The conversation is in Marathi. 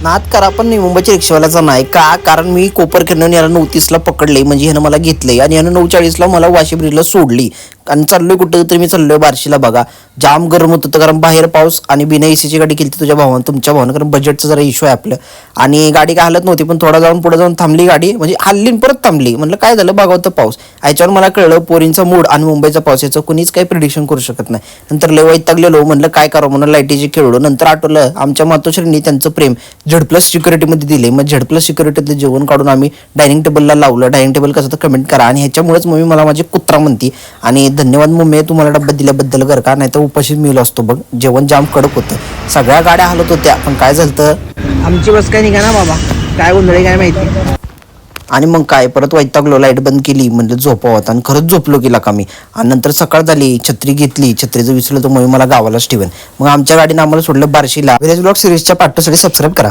नाद करा पण नाही मुंबईच्या रिक्षावाल्याचा नाही का, कारण मी कोपरखिंडून याला 9:30ला पकडले, म्हणजे ह्यानं मला घेतले आणि ह्यानं 9:40ला मला वाशी ब्रिजला सोडली आणि चाललोय कुठं तर मी चाललोय बार्शीला. बघा जाम गरम होत होतं कारण बाहेर पाऊस आणि बिना एसीची गाडी केली तुझ्या भावानं तुमच्या भावानं, कारण बजेटचं जरा इश्यू आहे आपलं. आणि गाडी काय हालत नव्हती पण थोडा जाऊन पुढे जाऊन थांबली गाडी, म्हणजे हल्ली परत थांबली. म्हणलं काय झालं बघावं तर पाऊस. ह्याच्यावर मला कळलं पोरींचा मूड आणि मुंबईचा पाऊस याचं कुणीच काही प्रिडिक्शन करू शकत नाही. नंतर लय वैतागलेलो, म्हणलं काय करावं म्हणून लाईटीची खेळलो. नंतर आठवलं आमच्या मातोश्रींनी त्यांचं प्रेम झेड+ सिक्युरिटीमध्ये दिले. मग झेड+ सिक्युरिटीतलं जेवण काढून आम्ही डायनिंग टेबलला लावलं. डायनिंग टेबल कसं तर कमेंट करा. आणि ह्याच्यामुळेच मम्मी मला माझी कुत्रा म्हणती. आणि धन्यवाद मम्मी तुम्हाला डब्बा दिल्याबद्दल, घर का नाही तर उपाशी मिळलो असतो बघ. जेवण जाम कडक होतं, सगळ्या गाड्या हलत होत्या, पण काय झालं आमची बस काय निघा ना बाबा, काय गोंधळ काय माहिती. आणि मग काय परत वैतागलो, लाईट बंद केली, म्हणलं झोपावत आणि खरंच झोपलो की का मी. आणि नंतर सकाळ झाली, छत्री घेतली, छत्रीचं विसरलं तर मग मला गावालाच ठेवेन. मग आमच्या गाडीनं आम्हाला सोडलं बार्शीला. व्हिलेज ब्लॉग सिरीजच्या पार्ट 2 साठी सबस्क्राईब करा.